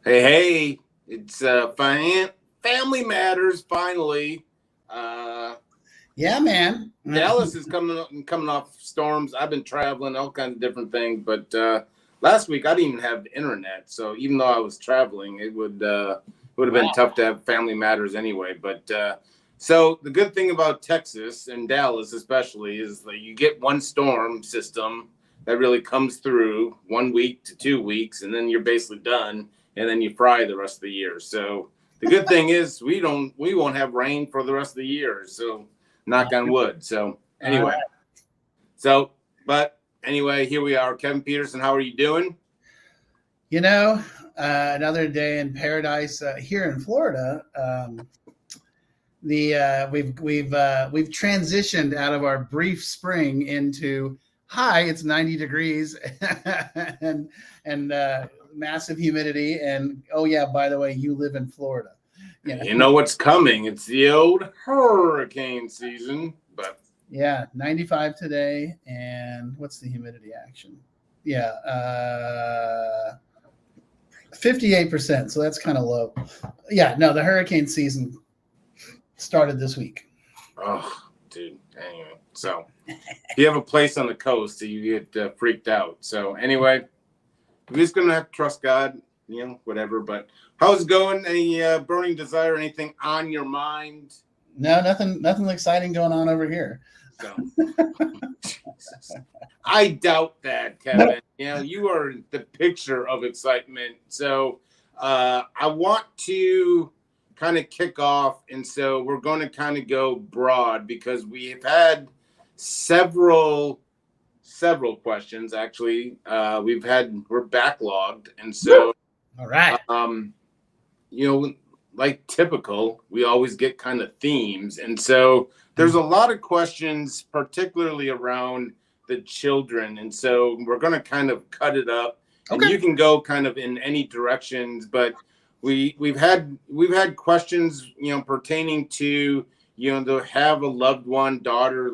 Hey, it's Family Matters finally. Uh, Yeah, man. Dallas is coming off storms. I've been traveling, all kinds of different things, but last week I didn't even have the internet. So even though I was traveling, it would have been tough to have Family Matters anyway. But so the good thing about Texas and Dallas especially is that you get one storm system that really comes through 1 week to 2 weeks, and then you're basically done, and then you fry the rest of the year. So the good thing is we won't have rain for the rest of the year. So knock on wood. So anyway, but anyway, here we are. Kevin Petersen, how are you doing? Another day in paradise here in Florida. We've transitioned out of our brief spring into hi, it's 90 degrees and massive humidity, and oh yeah, by the way, you live in Florida. You know what's coming? It's the old hurricane season, but yeah, 95 today, and what's the humidity action? Yeah, 58%. So that's kind of low. Yeah, no, the hurricane season started this week. Oh, dude. Anyway, so if you have a place on the coast, you get freaked out. So anyway, we're just gonna have to trust God, whatever. But how's it going? Any burning desire? Anything on your mind? No, nothing exciting going on over here. So, I doubt that, Kevin. You are the picture of excitement. So I want to kind of kick off, and so we're going to kind of go broad because we've had several questions actually. We're backlogged, and so all right. Like typical, we always get kind of themes, and so there's a lot of questions, particularly around the children, and so we're going to kind of cut it up, and you can go kind of in any directions, but we've had questions, pertaining to, to have a loved one, daughter,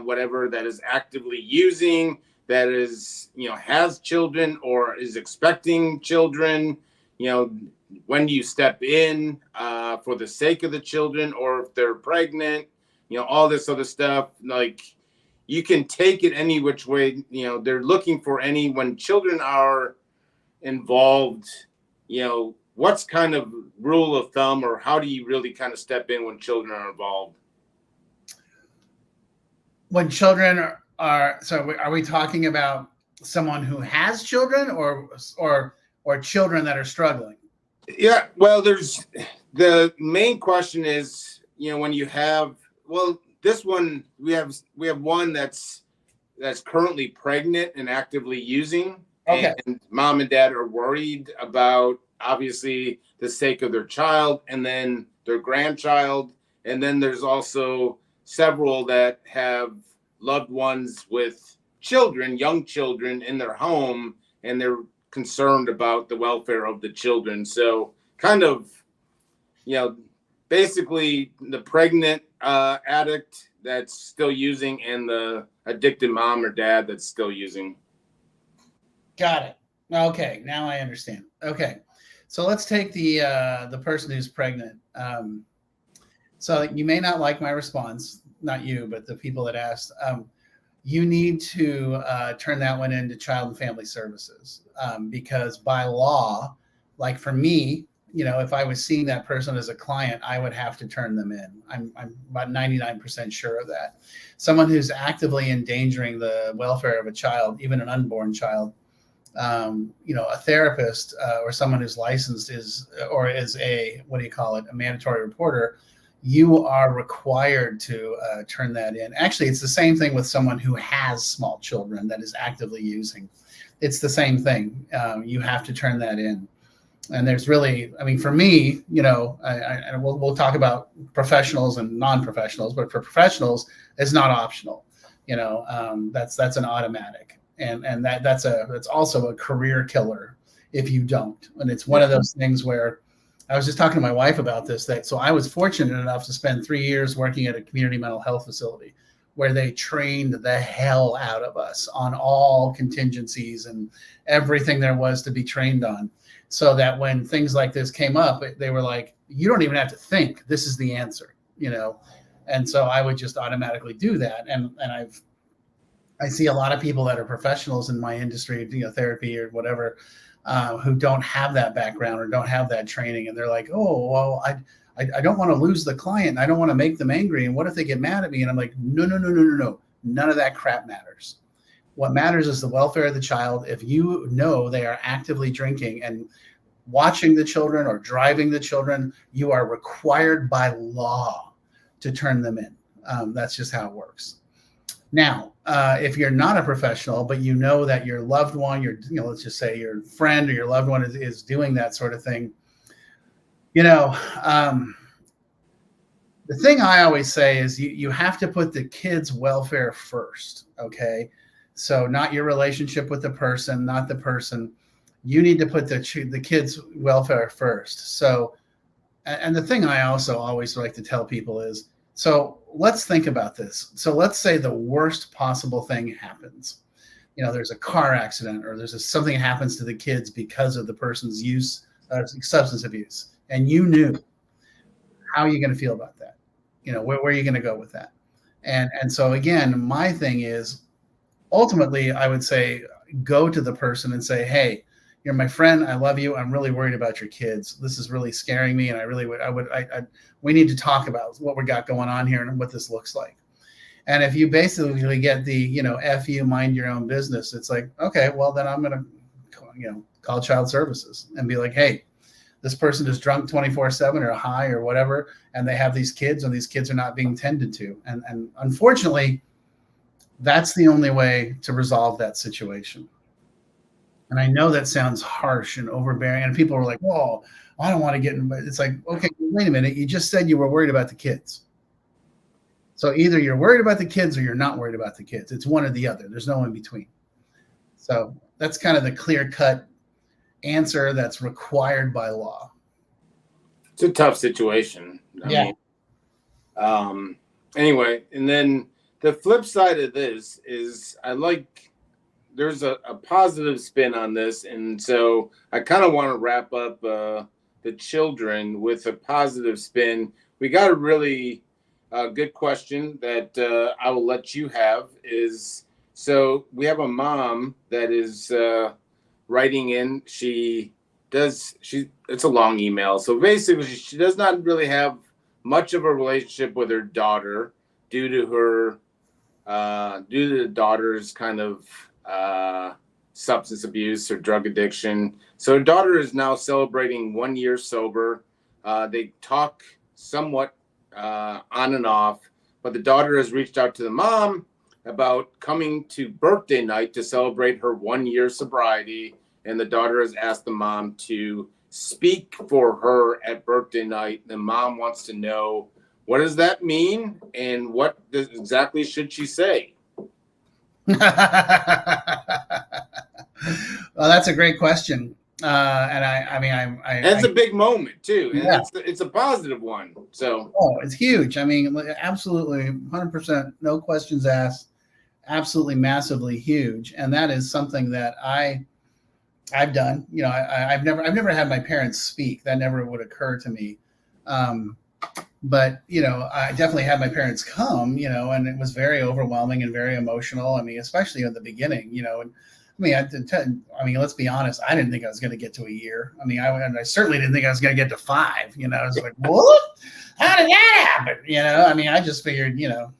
whatever, that is actively using, that is, has children or is expecting children, when do you step in for the sake of the children, or if they're pregnant, all this other stuff. Like, you can take it any which way. They're looking for when children are involved, what's kind of rule of thumb, or how do you really kind of step in when children are involved? When children are we talking about someone who has children or children that are struggling? Yeah, well, there's the main question is, when you have, this one, we have one that's currently pregnant and actively using. Okay. And mom and dad are worried about, obviously, the sake of their child and then their grandchild. And then there's also several that have loved ones with children, young children in their home, and they're concerned about the welfare of the children. So kind of, basically the pregnant addict that's still using, and the addicted mom or dad that's still using. Got it. Okay, now I understand. Okay, so let's take the person who's pregnant. So you may not like my response, not you, but the people that asked. You need to turn that one into Child and Family Services, because by law, like for me, if I was seeing that person as a client, I would have to turn them in. I'm about 99% sure of that. Someone who's actively endangering the welfare of a child, even an unborn child, a therapist or someone who's licensed is a mandatory reporter. You are required to turn that in. Actually, it's the same thing with someone who has small children that is actively using. It's the same thing. You have to turn that in. And there's really, for me, we'll talk about professionals and non-professionals, but for professionals, it's not optional. That's an automatic, and that's also a career killer if you don't. And it's one of those things where I was just talking to my wife about this. So I was fortunate enough to spend 3 years working at a community mental health facility where they trained the hell out of us on all contingencies and everything there was to be trained on, so that when things like this came up, they were like, you don't even have to think, this is the answer, you know. And so I would just automatically do that. And I see a lot of people that are professionals in my industry, you know, therapy or whatever, who don't have that background or don't have that training. And they're like, oh, well, I don't want to lose the client. I don't want to make them angry. And what if they get mad at me? And I'm like, no. None of that crap matters. What matters is the welfare of the child. If you know they are actively drinking and watching the children or driving the children, you are required by law to turn them in. That's just how it works. Now, if you're not a professional, but you know that your loved one, let's just say your friend or your loved one is doing that sort of thing, you know, the thing I always say is you have to put the kids' welfare first, okay? So not your relationship with the person, not the person. You need to put the kids' welfare first. So, and the thing I also always like to tell people is, so let's think about this. So let's say the worst possible thing happens. You know, there's a car accident or something happens to the kids because of the person's use of substance abuse. And you knew. How are you going to feel about that? You know, where are you going to go with that? And so again, my thing is, ultimately, I would say, go to the person and say, hey, you're my friend. I love you. I'm really worried about your kids. This is really scaring me. And we need to talk about what we got going on here and what this looks like. And if you basically get the, you know, F you, mind your own business, it's like, okay, well, then I'm going to, call child services and be like, hey, this person is drunk 24/7 or high or whatever, and they have these kids and these kids are not being tended to. And unfortunately, that's the only way to resolve that situation. And I know that sounds harsh and overbearing, and people are like, whoa, I don't want to get in. It's like, okay, wait a minute. You just said you were worried about the kids. So either you're worried about the kids or you're not worried about the kids. It's one or the other. There's no in between. So that's kind of the clear-cut answer that's required by law. It's a tough situation. I mean, anyway, and then the flip side of this is there's a positive spin on this. And so I kind of want to wrap up the children with a positive spin. We got a really good question that I will let you have is, so we have a mom that is writing in. It's a long email. So basically she does not really have much of a relationship with her daughter due to the daughter's kind of substance abuse or drug addiction. So her daughter is now celebrating 1 year sober. They talk somewhat on and off, but the daughter has reached out to the mom about coming to birthday night to celebrate her 1 year sobriety. And the daughter has asked the mom to speak for her at birthday night. The mom wants to know, what does that mean? And what exactly should she say? Well, that's a great question. And it's a big moment too. And yeah. It's a positive one. So, it's huge. I mean, absolutely 100%, no questions asked, absolutely massively huge. And that is something that I've done. You know, I've never had my parents speak. That never would occur to me. But, you know, I definitely had my parents come, you know, and it was very overwhelming and very emotional. I mean, especially in the beginning, you know, and I mean, let's be honest. I didn't think I was going to get to a year. I mean, I certainly didn't think I was going to get to 5, you know. I was like, what? How did that happen? You know, I mean, I just figured, you know,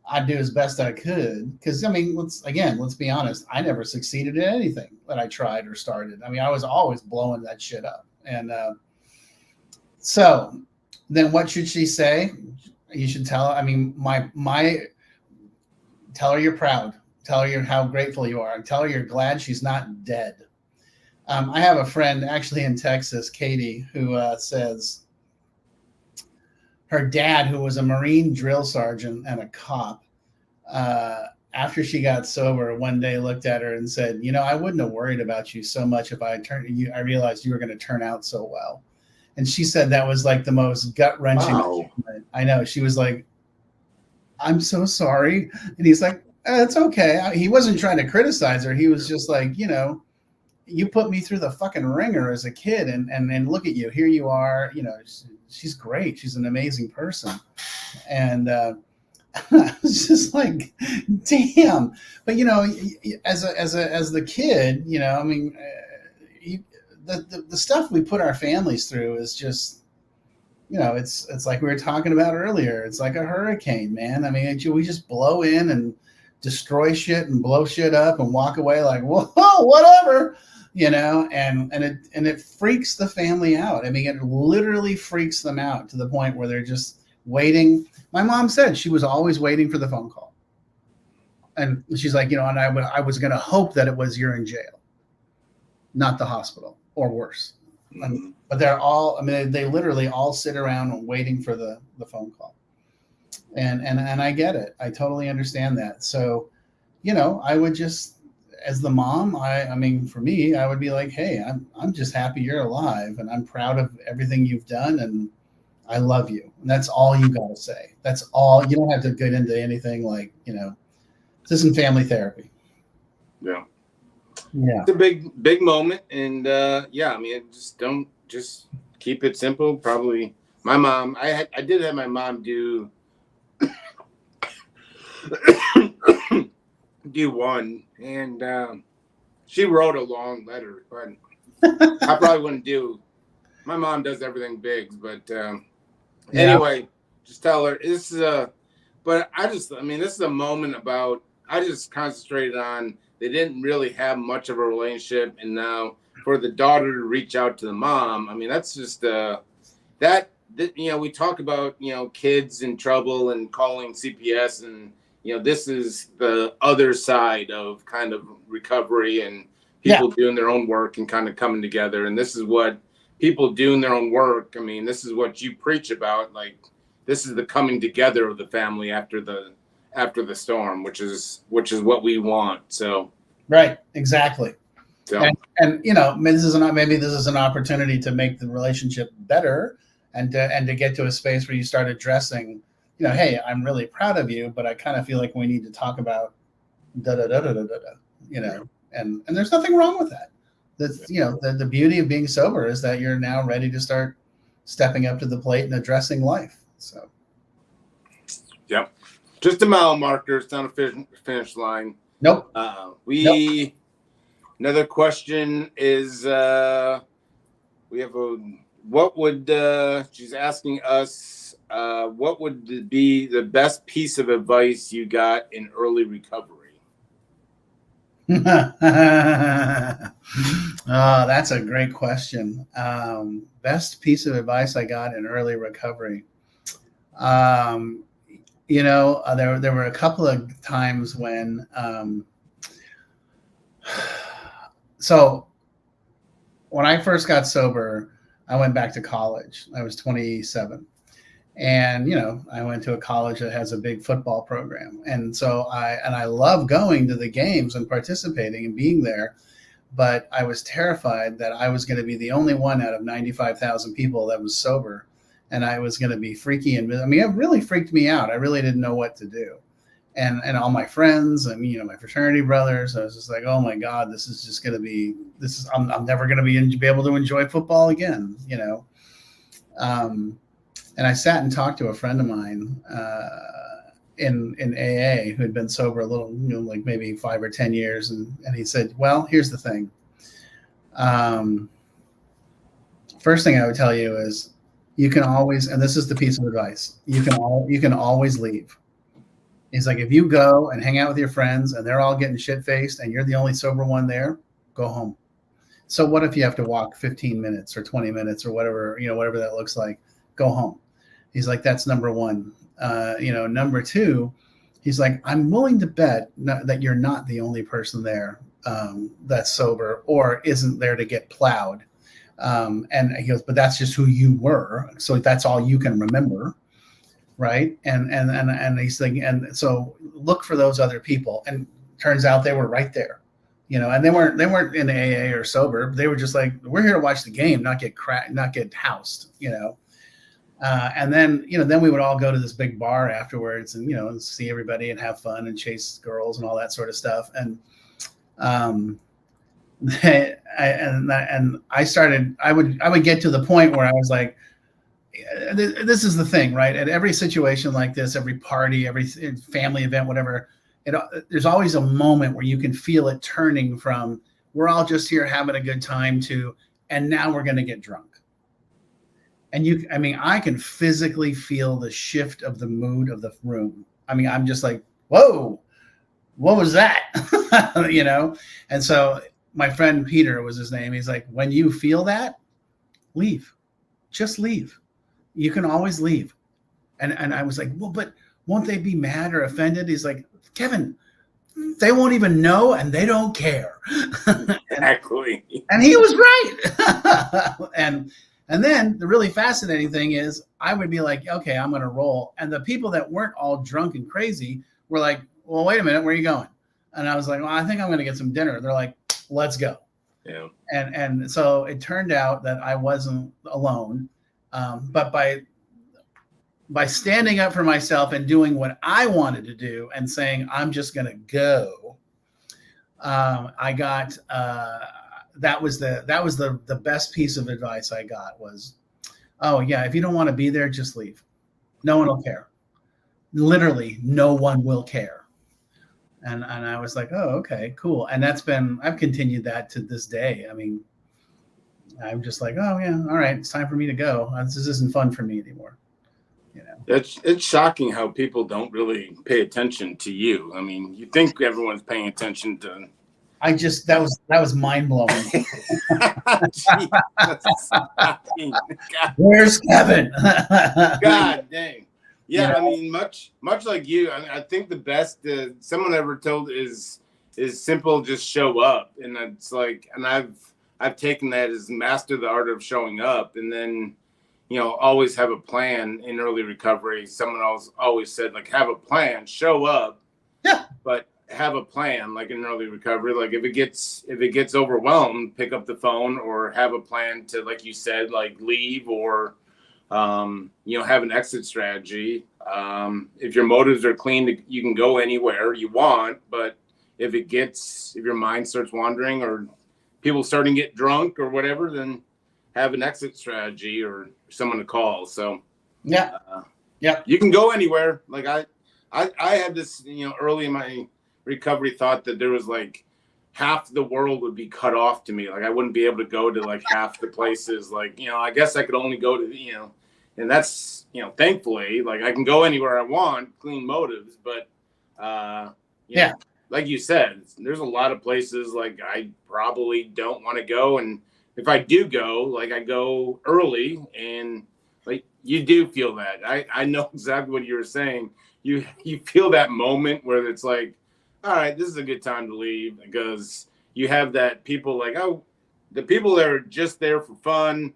I'd do as best I could. Because, I mean, let's be honest. I never succeeded in anything that I tried or started. I mean, I was always blowing that shit up. And so then what should she say? You should tell her, I mean, tell her you're proud. Tell her how grateful you are. Tell her you're glad she's not dead. I have a friend actually in Texas, Katie, who says her dad, who was a Marine drill sergeant and a cop, after she got sober, one day looked at her and said, you know, I wouldn't have worried about you so much if I realized you were going to turn out so well. And she said that was like the most gut-wrenching. Wow. I know. She was like, I'm so sorry. And he's like, it's okay. He wasn't trying to criticize her. He was just like, you put me through the fucking ringer as a kid, and look at you. Here you are. She's great. She's an amazing person. And I was just like, damn. But as the kid, I mean, the stuff we put our families through is just, it's like we were talking about earlier. It's like a hurricane, man. I mean, we just blow in and destroy shit and blow shit up and walk away like, whoa, whatever, and it freaks the family out. I mean, it literally freaks them out to the point where they're just waiting. My mom said she was always waiting for the phone call. And she's like, and I was going to hope that it was you're in jail, not the hospital or worse. But they're all, I mean, they literally all sit around waiting for the phone call. And I get it. I totally understand that. So, I would just, as the mom, I mean, for me, I would be like, hey, I'm just happy you're alive, and I'm proud of everything you've done, and I love you. And that's all you got to say. That's all. You don't have to get into anything like, this isn't family therapy. Yeah. Yeah. It's a big moment. And I mean, just keep it simple. Probably my mom, I did have my mom do one, and she wrote a long letter, but I probably wouldn't do. My mom does everything big, but anyway, just tell her this is but this is a moment about, I just concentrated on, they didn't really have much of a relationship, and now for the daughter to reach out to the mom, I mean, that's just we talk about, kids in trouble and calling CPS, and this is the other side of kind of recovery and people doing their own work and kind of coming together. And this is what people doing their own work. I mean, this is what you preach about. Like, this is the coming together of the family after the storm, which is what we want. So, right. Exactly. So, and maybe this is an opportunity to make the relationship better and to get to a space where you start addressing, hey, I'm really proud of you, but I kind of feel like we need to talk about and there's nothing wrong with that. That's, the beauty of being sober is that you're now ready to start stepping up to the plate and addressing life. So, yep, just a mile marker. It's not a finish line. Nope. Another question is, we have she's asking us, what would be the best piece of advice you got in early recovery? Oh, that's a great question. Best piece of advice I got in early recovery. There were a couple of times when, so when I first got sober, I went back to college. I was 27. And, I went to a college that has a big football program. And so I love going to the games and participating and being there. But I was terrified that I was going to be the only one out of 95,000 people that was sober. And I was going to be freaky. And I mean, it really freaked me out. I really didn't know what to do. And all my friends and, my fraternity brothers, I was just like, oh my God, this is just going to be, I'm never going to be able to enjoy football again, and I sat and talked to a friend of mine in AA who had been sober a little, like maybe 5 or 10 years. And he said, well, here's the thing. First thing I would tell you is you can always, and this is the piece of advice, you can always leave. He's like, if you go and hang out with your friends and they're all getting shit-faced and you're the only sober one there, go home. So what if you have to walk 15 minutes or 20 minutes or whatever, whatever that looks like, go home. He's like, that's number one. Number two, he's like, I'm willing to bet that you're not the only person there that's sober or isn't there to get plowed. And he goes, but that's just who you were. So that's all you can remember. Right. And he's like, and so look for those other people. And turns out they were right there, and they weren't in AA or sober. They were just like, we're here to watch the game, not get housed, And then, then we would all go to this big bar afterwards and, see everybody and have fun and chase girls and all that sort of stuff. And, I would get to the point where I was like, this is the thing, right? At every situation like this, every party, every family event, whatever, there's always a moment where you can feel it turning from, we're all just here having a good time, to, and now we're going to get drunk. And I can physically feel the shift of the mood of the room. I'm just like, whoa, what was that? And so my friend Peter was his name. He's like, when you feel that, leave, just leave. You can always leave. And I was like, well, but won't they be mad or offended? He's like, Kevin, they won't even know and they don't care. Exactly. And he was right. And then the really fascinating thing is I would be like, okay, I'm going to roll. And the people that weren't all drunk and crazy were like, well, wait a minute, where are you going? And I was like, well, I think I'm going to get some dinner. They're like, let's go. Yeah. And so it turned out that I wasn't alone. But by standing up for myself and doing what I wanted to do and saying, I'm just going to go, I got, that was the best piece of advice I got was, oh yeah, if you don't want to be there, just leave. No one will care. Literally, no one will care. And I was like, oh, okay, cool. And I've continued that to this day. I'm just like, oh yeah, all right, it's time for me to go. This isn't fun for me anymore. It's shocking how people don't really pay attention to you. You think everyone's paying attention to. That was mind blowing. Where's Kevin? God dang. Yeah, much like you. I think the best someone ever told is simple. Just show up, and it's like, and I've taken that as master the art of showing up, and then always have a plan in early recovery. Someone else always said, like, have a plan, show up, yeah, but have a plan, like in early recovery. Like if it gets overwhelmed, pick up the phone, or have a plan to, like you said, like leave, or have an exit strategy. If your motives are clean, you can go anywhere you want. But if your mind starts wandering, or people starting to get drunk or whatever, then have an exit strategy or someone to call. So yeah, you can go anywhere. Like I had this, early in my recovery, thought that there was like half the world would be cut off to me. Like I wouldn't be able to go to like half the places. Like, I guess I could only go to, and that's, thankfully, like I can go anywhere I want, clean motives. But, yeah, like you said, there's a lot of places like I probably don't want to go. And if I do go, like I go early, and like you do feel that. I know exactly what you were saying. You feel that moment where it's like, all right, this is a good time to leave, because you have that people like, oh, the people that are just there for fun,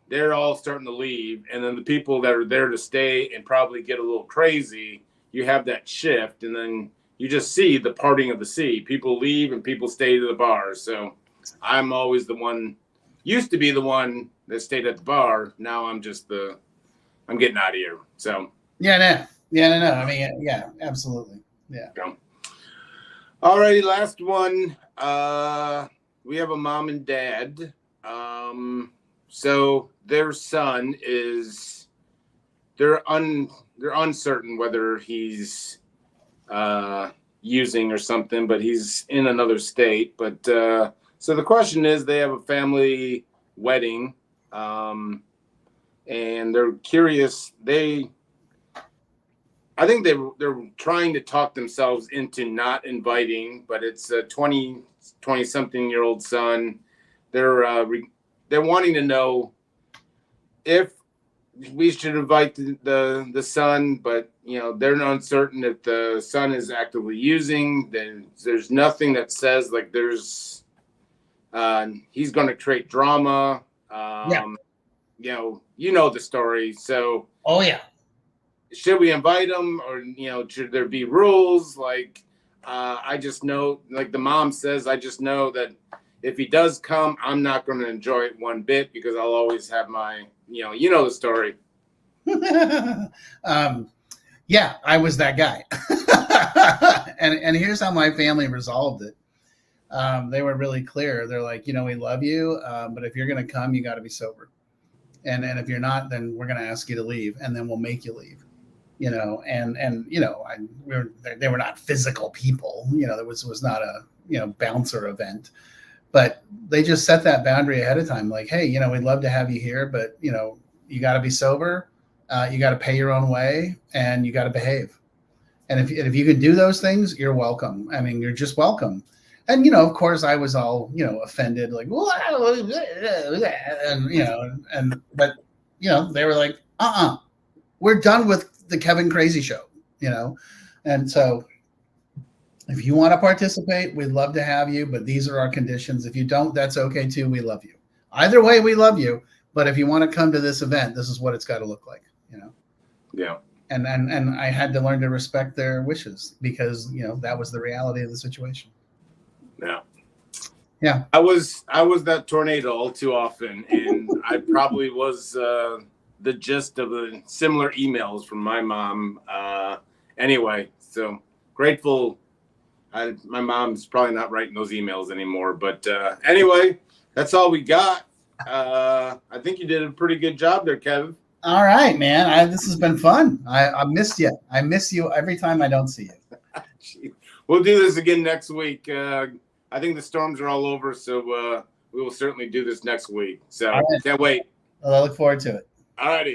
they're all starting to leave. And then the people that are there to stay and probably get a little crazy, you have that shift. And then you just see the parting of the sea. People leave and people stay to the bar. So I'm always used to be the one that stayed at the bar. Now I'm just I'm getting out of here. So. No. Yeah, absolutely. Yeah. All righty, last one. We have a mom and dad. So their son they're uncertain whether he's using or something, but he's in another state. But so the question is, they have a family wedding, and they're curious. I think they're trying to talk themselves into not inviting, but it's a 20-something-year-old son. They're wanting to know if we should invite the son, but they're uncertain if the son is actively using. Then there's nothing that says like he's going to create drama. The story. So. Oh yeah. Should we invite him, or should there be rules? Like I just know, like the mom says, I just know that if he does come, I'm not going to enjoy it one bit, because I'll always have my the story. Yeah, I was that guy. and here's how my family resolved it. They were really clear. They're like, we love you, but if you're going to come, you got to be sober. And if you're not, then we're going to ask you to leave, and then we'll make you leave. They were not physical people. There was not a bouncer event, but they just set that boundary ahead of time. Like, hey, we'd love to have you here, but you got to be sober, you got to pay your own way, and you got to behave. And if you can do those things, you're welcome. I mean, you're just welcome. And of course, I was all offended, like, but they were like, we're done with the Kevin Crazy Show, and so if you want to participate, we'd love to have you, but these are our conditions. If you don't, that's okay too. We love you. Either way, we love you. But if you want to come to this event, this is what it's got to look like, Yeah. And I had to learn to respect their wishes because that was the reality of the situation. Yeah. Yeah. I was that tornado all too often, and I probably was the gist of the similar emails from my mom. Anyway, so grateful. My mom's probably not writing those emails anymore, but anyway, that's all we got. I think you did a pretty good job there, Kevin. All right, man. This has been fun. I missed you. I miss you every time I don't see you. We'll do this again next week. I think the storms are all over, so we will certainly do this next week. So Can't wait. Well, I look forward to it. All righty.